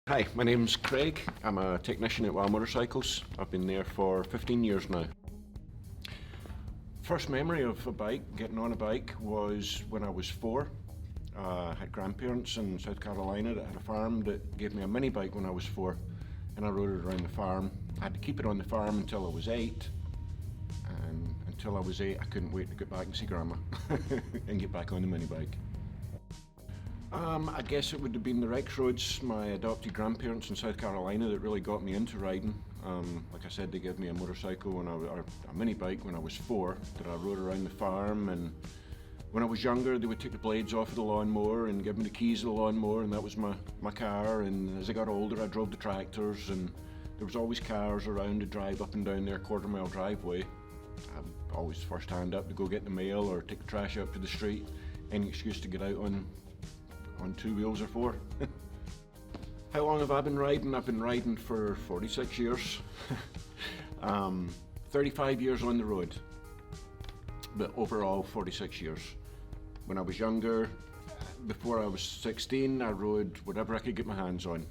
Hi, my name's Craig. I'm a technician at WOW Motorcycles. I've been there for 15 years now. First memory of a bike, getting on a bike, was when I was 4. I had grandparents in South Carolina that had a farm that gave me a mini bike when I was 4, and I rode it around the farm. I had to keep it on the farm until I was 8, and until I was 8 I couldn't wait to get back and see Grandma and get back on the mini bike. I guess it would have been the Rex Roads, my adopted grandparents in South Carolina, that really got me into riding. Like I said, they gave me a motorcycle or a mini bike when I was 4 that I rode around the farm, and when I was younger they would take the blades off of the lawnmower and give me the keys of the lawnmower, and that was my car. And as I got older I drove the tractors, and there was always cars around to drive up and down their quarter-mile driveway. I'm always first hand up to go get the mail or take the trash out to the street. Any excuse to get out on 2 wheels or 4. How long have I been riding? I've been riding for 46 years. 35 years on the road, but overall 46 years. When I was younger, before I was 16, I rode whatever I could get my hands on.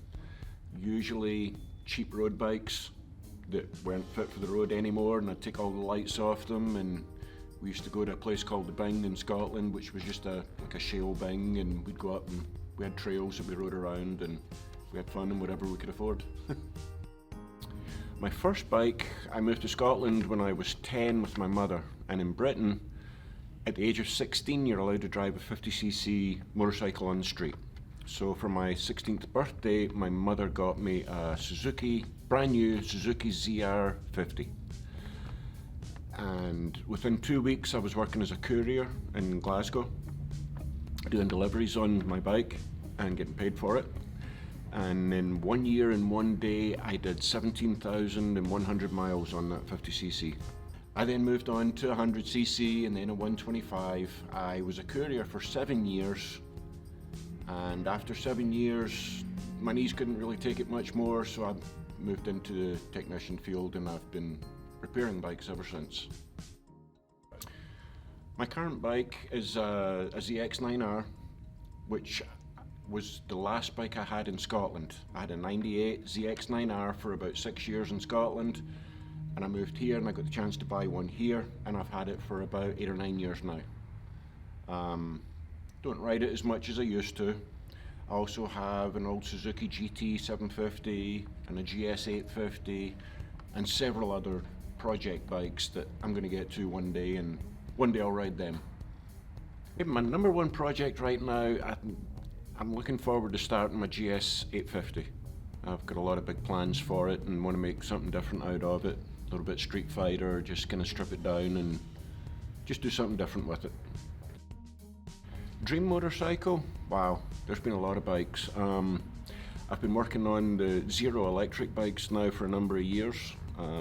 Usually cheap road bikes that weren't fit for the road anymore, and I'd take all the lights off them, and we used to go to a place called the Bing in Scotland, which was just like a shale bing, and we'd go up and we had trails that we rode around, and we had fun and whatever we could afford. My first bike, I moved to Scotland when I was 10 with my mother, and in Britain, at the age of 16, you're allowed to drive a 50cc motorcycle on the street. So for my 16th birthday, my mother got me a brand new Suzuki ZR50. And within 2 weeks I was working as a courier in Glasgow, doing deliveries on my bike and getting paid for it. And in 1 year and 1 day I did 17,100 miles on that 50cc. I then moved on to 100cc and then a 125. I was a courier for 7 years, and after 7 years my knees couldn't really take it much more, so I moved into the technician field, and I've been repairing bikes ever since. My current bike is a ZX9R, which was the last bike I had in Scotland. I had a 98 ZX9R for about 6 years in Scotland, and I moved here and I got the chance to buy one here, and I've had it for about 8 or 9 years now. Don't ride it as much as I used to. I also have an old Suzuki GT 750 and a GS 850 and several other project bikes that I'm going to get to one day, and one day I'll ride them. My number one project right now, I'm looking forward to starting my GS 850. I've got a lot of big plans for it and want to make something different out of it. A little bit Street Fighter, just kind of strip it down and just do something different with it. Dream motorcycle? Wow, there's been a lot of bikes. I've been working on the zero electric bikes now for a number of years.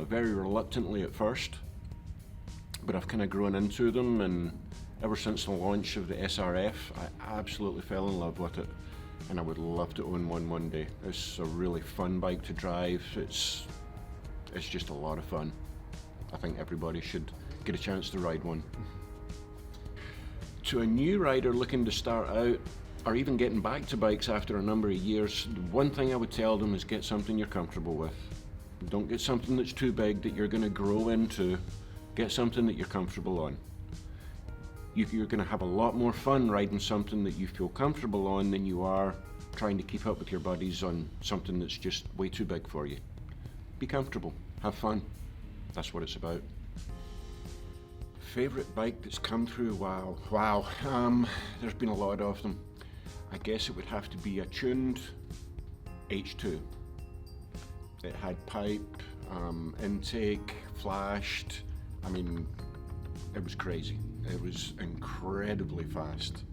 Very reluctantly at first, but I've kind of grown into them, and ever since the launch of the SRF, I absolutely fell in love with it, and I would love to own one day. It's a really fun bike to drive. It's just a lot of fun. I think everybody should get a chance to ride one. To a new rider looking to start out, or even getting back to bikes after a number of years, the one thing I would tell them is get something you're comfortable with. Don't get something that's too big that you're going to grow into. Get something that you're comfortable on. You're going to have a lot more fun riding something that you feel comfortable on than you are trying to keep up with your buddies on something that's just way too big for you. Be comfortable, have fun. That's what it's about. Favorite bike that's come through WOW. There's been a lot of them. I guess it would have to be a tuned H2. It had pipe, intake, flashed. I mean, it was crazy. It was incredibly fast.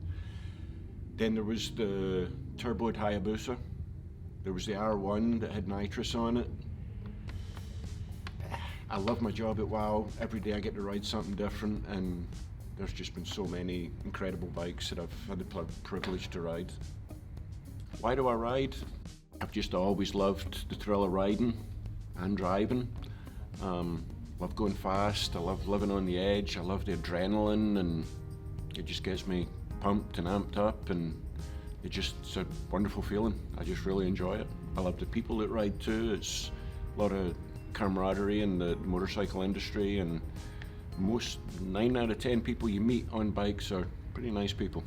Then there was the turboed Hayabusa. There was the R1 that had nitrous on it. I love my job at WOW. Every day I get to ride something different, and there's just been so many incredible bikes that I've had the privilege to ride. Why do I ride? I've just always loved the thrill of riding and driving. Love going fast, I love living on the edge, I love the adrenaline, and it just gets me pumped and amped up, and it's a wonderful feeling. I just really enjoy it. I love the people that ride too. It's a lot of camaraderie in the motorcycle industry, and most 9 out of 10 people you meet on bikes are pretty nice people.